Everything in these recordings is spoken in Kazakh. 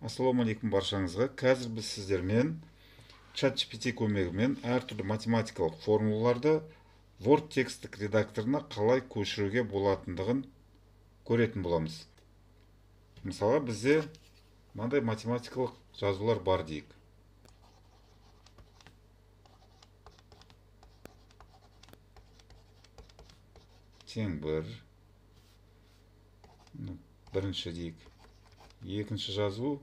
Ассалаумағалейкум баршаңызға. Қазір біз сіздермен ChatGPT көмегімен әртүрлі математикалық формулаларды Word текстік редакторына қалай көшіруге болатындығын көретін боламыз. Мысалы, бізде мынандай математикалық жазулар бар дейік. Тең бір, бірінші дейік. Екінші жазу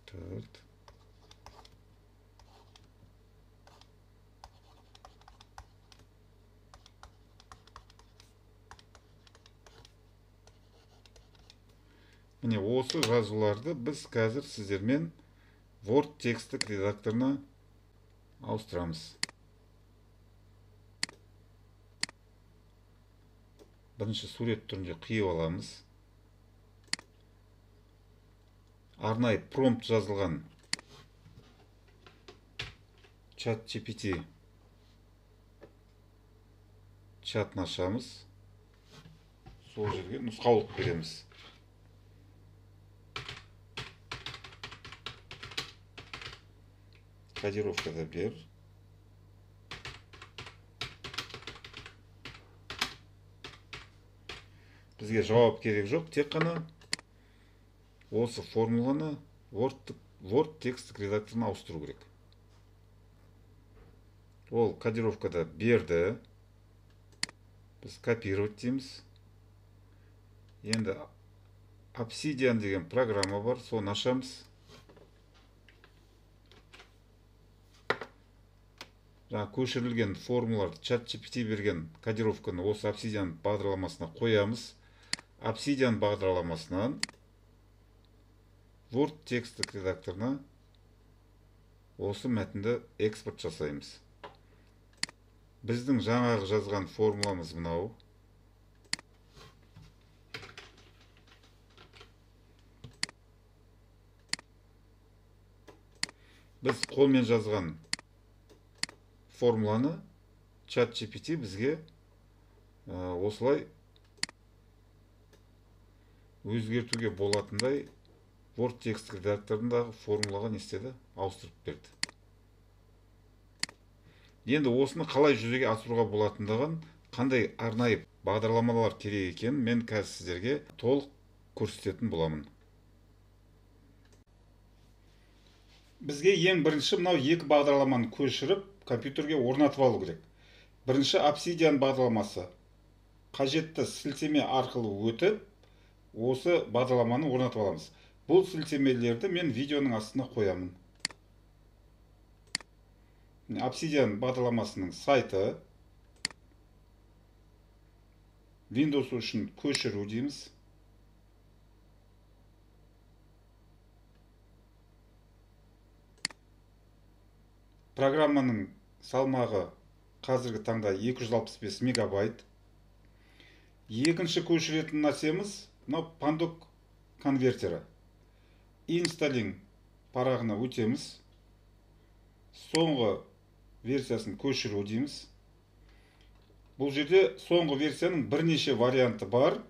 төрт. Міне осы жазуларды біз қазір сіздермен Word текстік редакторына ауыстырамыз. Бірінші сурет түрінде қиып аламыз. Арнайы промпт жазылған ChatGPT чатын ашамыз. Сол жерге нұсқаулық береміз. Кодировкада бер. Бізге жауап керек жоқ, тек қана осы формуланы Word текстік редакторына ауыстыру керек. Ол кодировкада берді. Біз копировать дейміз. Енді Obsidian деген программа бар, соны ашамыз. Жаңа көшірілген формулаларды ChatGPT берген кодировканы осы Obsidian бағдарламасына қоямыз. Obsidian бағдарламасынан Word текстік редакторына осы мәтінді экспорт жасаймыз. Біздің жаңағы жазған формуламыз мынау. Біз қолмен жазған формуланы ChatGPT бізге осылай өзгертуге болатындай Word текстік редакторындағы формулаға не істеді? Ауыстырып берді. Енді осыны қалай жүзеге асыруға болатындығын, қандай арнайы бағдарламалар керек екенін мен қазір сіздерге толық көрсететін боламын. Бізге ең бірінші мынау екі бағдарламаны көшіріп компьютерге орнатып алу керек. Бірінші Obsidian бағдарламасы. Қажетті сілтеме арқылы өтіп, осы бағдарламаны орнатып аламыз. Бұл сілтемелерді мен видеоның астына қоямын. Obsidian бағдарламасының сайты. Windows үшін көшіру дейміз. Программаның салмағы қазіргі таңда 265 мегабайт. Екінші көшіретін нәрсеміз мынау Pandoc конвертері. Installing парағына өтеміз. Соңғы версиясын көшіру дейміз. Бұл жерде соңғы версияның бірнеше варианты бар.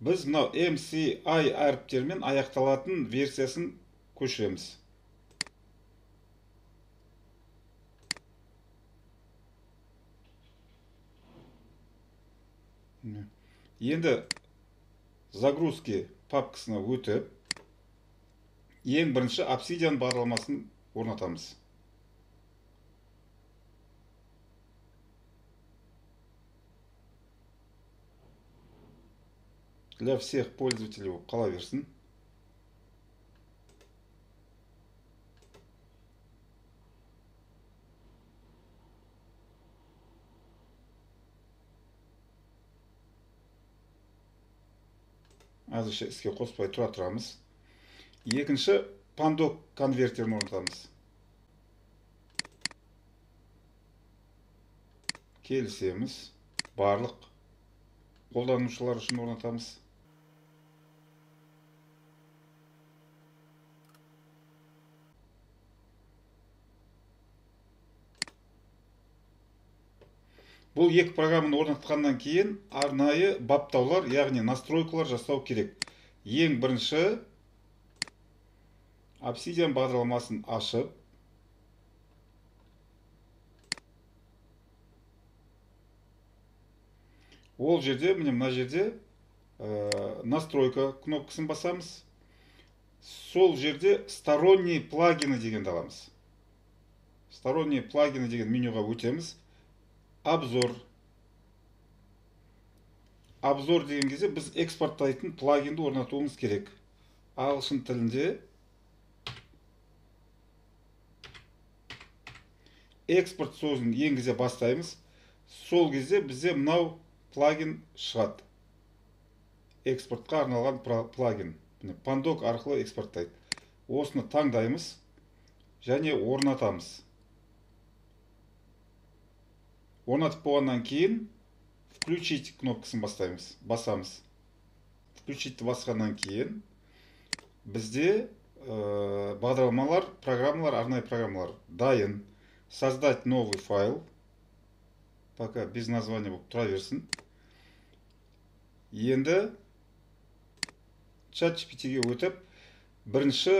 Біз мынау MCI әріптермен аяқталатын версиясын көшіреміз. Енді загрузки папкасына өтіп, ең бірінші Obsidian бағдарламасын орнатамыз. Для всех пользователей қала берсін. Әзірше іске қоспай тұрамыз. Екінші Pandoc конвертерін орнатамыз. Келісеміз. Барлық қолданушылар үшін орнатамыз. Бұл екі программаны орнатқаннан кейін арнайы баптаулар, яғни настройкалар жасау керек. Ең бірінші Obsidian бағдарламасын ашып, ол жерде, мына жерде настройка кнопкасын басамыз. Сол жерде сторонние плагины дегенді аламыз. Сторонние плагины деген менюға өтеміз. Обзор. Обзор деген кезде біз экспорттайтын плагинді орнатуымыз керек. Ағылшын тілінде экспорт сөзін енгізе бастаймыз. Сол кезде бізде мынау плагин шығады. Экспортқа арналған плагин. Пандок арқылы экспорттайды. Осыны таңдаймыз және орнатамыз. Орнатып болғаннан кейін включить кнопкасын басамыз. Включить басқаннан кейін бізде бағдарламалар, арнайы программалар дайын. Создать новый файл. Пока без названия болып тұра берсін. Енді ChatGPT-ге өтіп, бірінші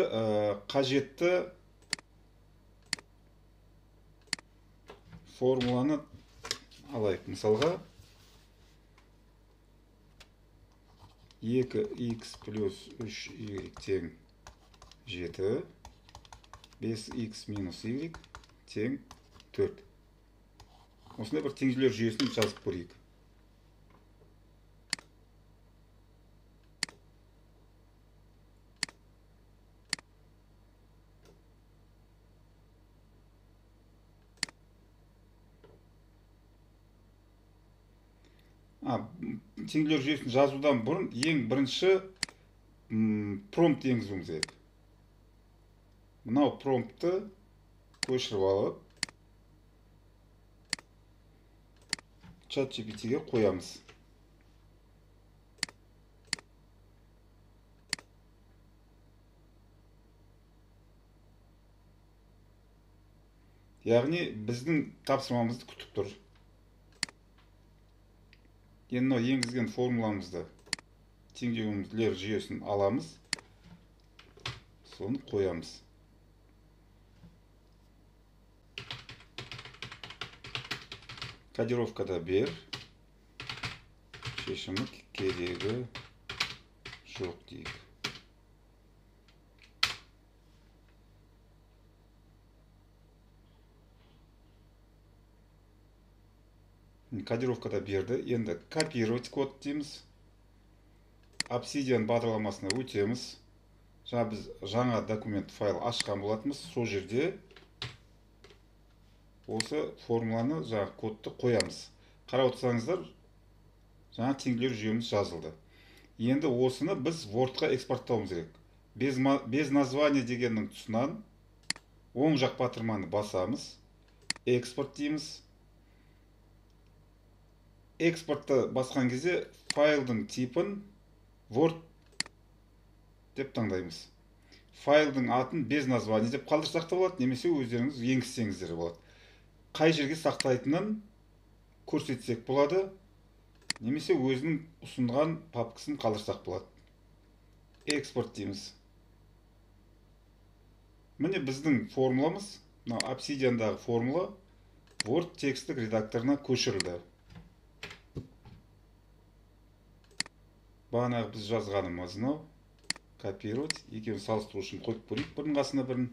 қажетті формуланы алайық. Мысалға 2x плюс 3y тең 7, 5x минус y тең 4. Осындай бір теңдеулер жүйесін жазып көрейік. Теңдеулер жүйесін жазудан бұрын ең бірінші промпт енгізуіміз керек. Мынау промптты көшіріп алып, ChatGPT-ге қоямыз. Яғни біздің тапсырмамызды күтіп тұр. Енді енгізген формуламызды, теңдеулер жүйесін аламыз, соны қоямыз. Кодировкада бер, шешімі керегі жоқ дейік. Кодировкада берді. Енді копировать код дейміз. Obsidian бағдарламасына өтеміз. Біз жаңа документ файл ашқан болатымыз. Сол жерде осы формуланы, кодты қоямыз. Қарап отырсаңыздар, жаңа теңдеулер жүйеміз жазылды. Енді осыны біз Word-қа экспорттауымыз керек. Без названия дегеннің тұсынан оң жақ батырманы басамыз. Экспорт дейміз. Экспортты басқан кезде файлдың типін Word деп таңдаймыз. Файлдың атын без названия деп қалдырсақ та болады, немесе өздеріңіз енгізсеңіздер болады. Қай жерге сақтайтынын көрсетсек болады, немесе өзінің ұсынған папкасын қалдырсақ болады. Экспорт дейміз. Міне біздің формуламыз, Obsidian'дағы формула Word текстік редакторына көшірілді. Бағанағы біз жазғанымыз мынау, копировать, екеуін салыстыру үшін қойып көрейік бірінің қасына бірін.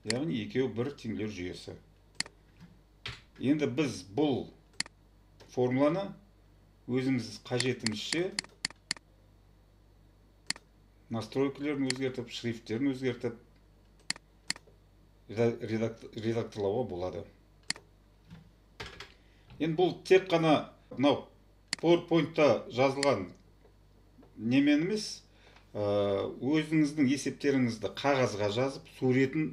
Яғни екеуі бір теңдеулер жүйесі. Енді біз бұл формуланы өзіміз қажетімізше настройкаларын өзгертіп, шрифттерін өзгертіп редакторлауға болады. Енді бұл тек қана PowerPoint-та жазылған немен емес, өзіңіздің есептеріңізді қағазға жазып, суретін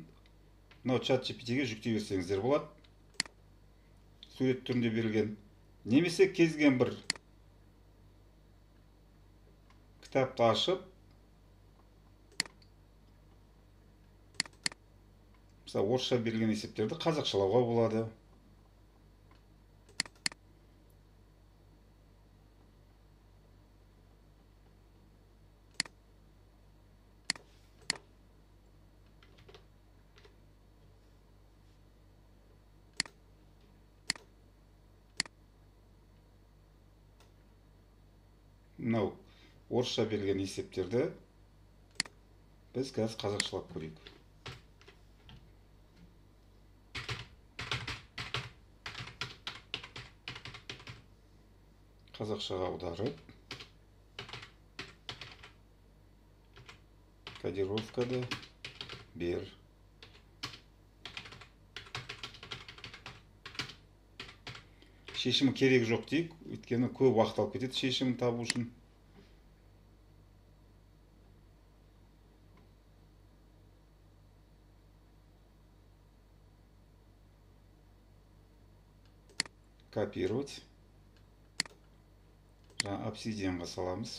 ChatGPT-ге жүктей берсеңіздер болады. Сурет түрінде берілген. Немесе кезген бір кітапты ашып, Мысалы орысша берілген есептерді қазақшалауға болады. Мынау орысша берілген есептерді біз қазір қазақшалап көрейік. Қазақшаға аударып, кодировкада бер. Шешімі керек жоқ дейік, өйткені көп уақыт алып кетеді шешімін табу үшін. Копировать. Жаңа обсидианға саламыз.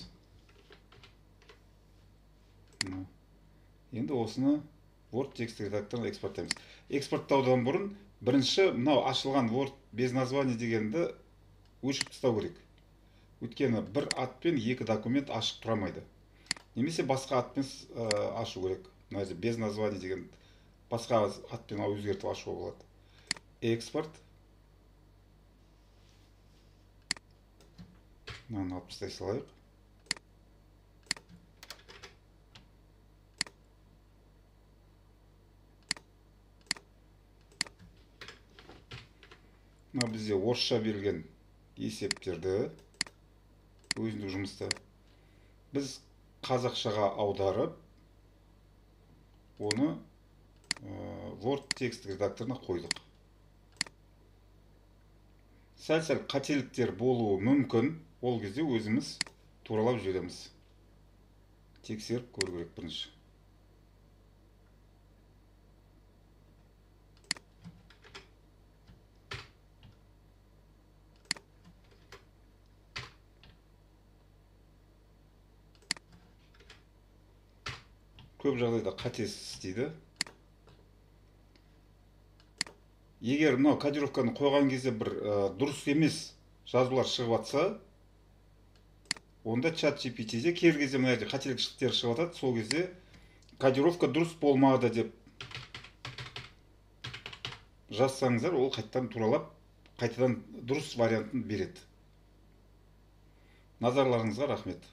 Енді осыны Word текст редакторына экспорттаймыз. Экспорттаудан бұрын бірінші мынау ашылған Word без названия дегенді өшіріп тастау керек. Өйткені бір атпен екі документ ашық тұрамайды. Немесе басқа атпен ашу керек. Мына жерде без названия деген басқа атпен өзгертіп ашуға болады. Экспорт. Мынаны алып тастай салайық. Мына бізде орысша берілген есептерді өзіндік жұмыста біз қазақшаға аударып, оны Word текст редакторына қойдық. Сәл-сәл қателіктер болуы мүмкін, ол кезде өзіміз туралап жібереміз. Тексеріп көру керек бірінші. Көп жағдайда қатесіз істейді. Егер мынау кодировканы қойған кезде бір дұрыс емес жазулар шығып жатса, онда чат GPT-де кер кезде мына жерде қателіктер шығып жатады, сол кезде кодировка дұрыс болмады деп жазсаңыздар, ол қайтадан туралап, қайтадан дұрыс вариантын береді. Назарларыңызға рахмет.